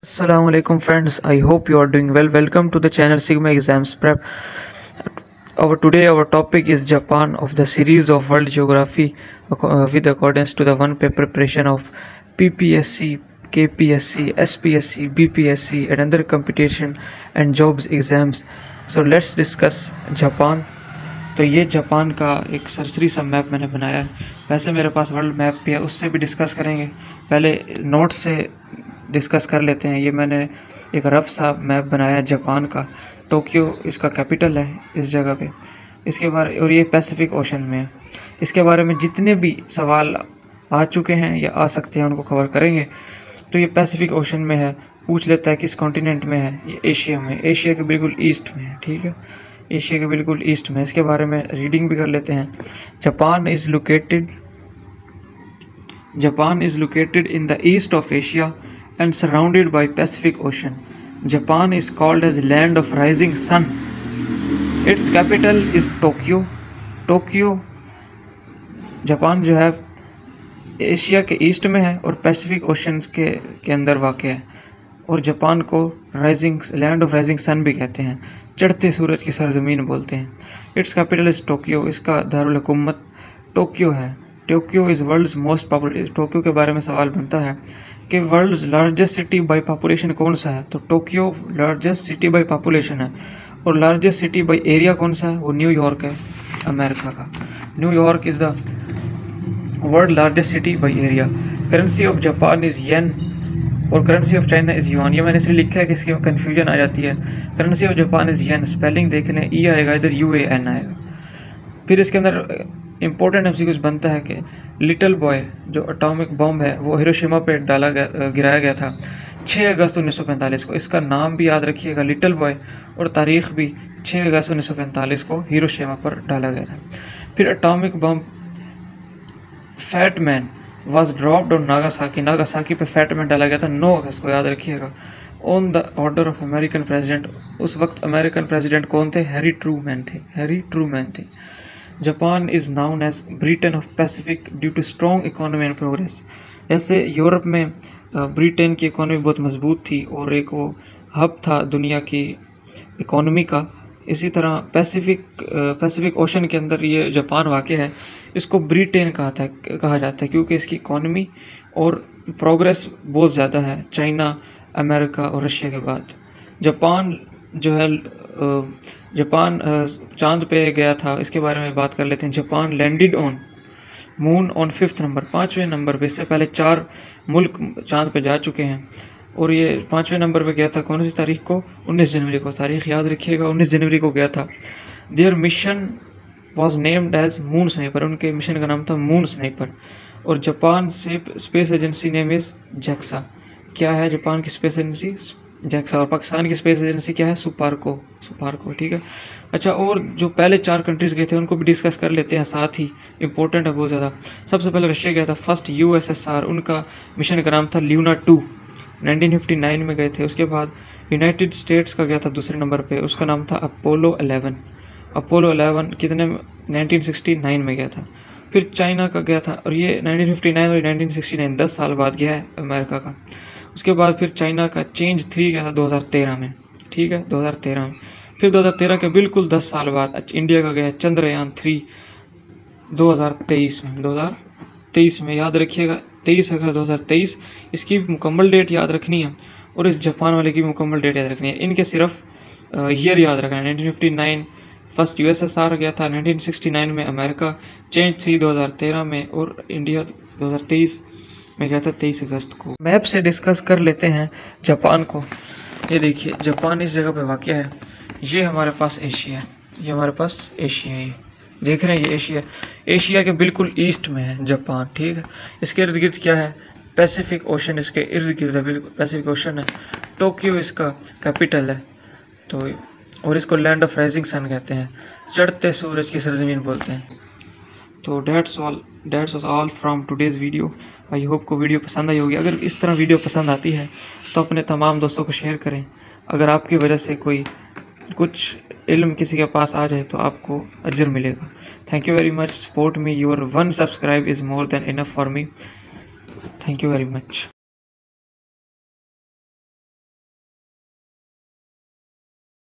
Assalamu alaikum friends, I hope you are doing well. Welcome to the channel Sigma Exams Prep. Our topic is Japan of the series of World Geography with accordance to the one paper preparation of PPSC, KPSC, SPSC, BPSC and other competition and jobs exams. So let's discuss Japan. तो ये Japan का एक सरसरी सा map मैंने बनाया है। वैसे मेरे पास वर्ल्ड मैप भी है, उससे भी डिस्कस करेंगे। पहले नोट से डिस्कस कर लेते हैं। ये मैंने एक रफ सा मैप बनाया है जापान का। टोक्यो इसका कैपिटल है इस जगह पे। इसके बारे और ये पैसिफिक ओशन में है। इसके बारे में जितने भी सवाल आ चुके हैं या आ सकते हैं उनको कवर करेंगे। तो ये पैसिफिक ओशन में है, पूछ लेता है किस कॉन्टिनेंट में है। ये एशिया में, एशिया के बिल्कुल ईस्ट में है, ठीक है, एशिया के बिल्कुल ईस्ट में। इसके बारे में रीडिंग भी कर लेते हैं। Japan is located in the east of Asia and surrounded by Pacific Ocean. Japan is called as land of rising sun. Its capital is Tokyo. Tokyo Japan जो है एशिया के ईस्ट में है और पैसिफिक ओशन के अंदर वाक़ है। और जापान को लैंड ऑफ राइजिंग सन भी कहते हैं, चढ़ते सूरज की सरजमीन बोलते हैं। इट्स कैपिटल इज़ टोक्यो, इसका दारुल हुकूमत टोक्यो है। Tokyo is world's most popular. Tokyo के बारे में सवाल बनता है कि world's largest city by population कौन सा है, तो Tokyo largest city by population है। और लार्जेस्ट सिटी बाय एरिया कौन सा है, वो न्यूयॉर्क है, अमेरिका का। New York is the world largest city by area. Currency of Japan is yen और currency of China is yuan. ये मैंने इसलिए लिखा है कि इसकी कन्फ्यूजन आ जाती है। Currency of Japan is yen, spelling देख लें, ई आएगा इधर, UAN आएगा। फिर इसके अंदर इम्पोर्टेंट MCQs बनता है कि लिटिल बॉय जो एटॉमिक बॉम्ब है वो हिरोशिमा पे गिराया गया था 6 अगस्त 1945 को। इसका नाम भी याद रखिएगा, लिटिल बॉय, और तारीख़ भी 6 अगस्त 1945 को हिरोशिमा पर डाला गया था। फिर atomic bomb Fat Man was dropped on Nagasaki. Nagasaki पे फैट मैन डाला गया था 9 अगस्त को, याद रखिएगा। On the order of American president. उस वक्त अमेरिकन प्रेसिडेंट कौन थे, हैरी ट्रूमैन थे। Japan is known as Britain of Pacific due to strong economy and progress. जैसे यूरोप में ब्रिटेन की इकोनॉमी बहुत मजबूत थी और एक वो हब था दुनिया की इकोनॉमी का, इसी तरह पैसिफिक ओशन के अंदर ये जापान वाक़ है। इसको ब्रिटेन कहा जाता है क्योंकि इसकी इकोनॉमी और प्रोग्रेस बहुत ज़्यादा है, चाइना, अमेरिका और रशिया के बाद। जापान चांद पे गया था, इसके बारे में बात कर लेते हैं। Japan landed on moon on 5th number, 5वें नंबर पे। इससे पहले 4 मुल्क चांद पे जा चुके हैं और ये 5वें नंबर पे गया था। कौन सी तारीख को, 19 जनवरी को। तारीख याद रखिएगा, 19 जनवरी को गया था। Their mission was named as Moon Sniper, उनके मिशन का नाम था मून स्नाइपर। और जापान से space agency name is JAXA. क्या है जापान की स्पेस एजेंसी, जैक्सा। और पाकिस्तान की स्पेस एजेंसी क्या है, सुपारको, ठीक है। अच्छा, और जो पहले 4 कंट्रीज़ गए थे उनको भी डिस्कस कर लेते हैं साथ ही, इंपॉर्टेंट है बहुत ज़्यादा। सबसे पहले रशिया गया था, फर्स्ट USSR, उनका मिशन का नाम था ल्यूना 2, 1959 में गए थे। उसके बाद यूनाइटेड स्टेट्स का गया था दूसरे नंबर पे, उसका नाम था अपोलो 11 कितने, 1969 में गया था। फिर चाइना का गया था, और ये 1959 और 1969 10 साल बाद गया है अमेरिका का। उसके बाद फिर चाइना का चेंज 3 गया था 2013 में, ठीक है, 2013 में। फिर 2013 के बिल्कुल 10 साल बाद इंडिया का गया चंद्रयान 3 2023 में, याद रखिएगा 23 अगस्त 2023। इसकी मुकम्मल डेट याद रखनी है और इस जापान वाले की मुकम्मल डेट याद रखनी है। इनके सिर्फ ईयर याद रखना है। 1959 फर्स्ट USSR गया था, 1969 में अमेरिका, चेंज 3 2013 में, और इंडिया 2023 में गया था 23 अगस्त को। मैप से डिस्कस कर लेते हैं जापान को। ये देखिए जापान इस जगह पे वाक़ है। ये हमारे पास एशिया है, ये हमारे पास एशिया है, ये देख रहे हैं, ये एशिया के बिल्कुल ईस्ट में है जापान, ठीक है। इसके इर्द गिर्द क्या है, पैसिफिक ओशन इसके इर्द गिर्द है, बिल्कुल पैसिफिक ओशन है। टोक्यो इसका कैपिटल है, तो और इसको लैंड ऑफ राइजिंग सन कहते हैं, चढ़ते सूरज की सरजमीन बोलते हैं। तो that's all from today's video. I hope को वीडियो पसंद आई होगी। अगर इस तरह वीडियो पसंद आती है तो अपने तमाम दोस्तों को शेयर करें। अगर आपकी वजह से कोई कुछ इल्म किसी के पास आ जाए तो आपको अजर मिलेगा। Thank you very much, support me, your 1 subscribe is more than enough for me. Thank you very much.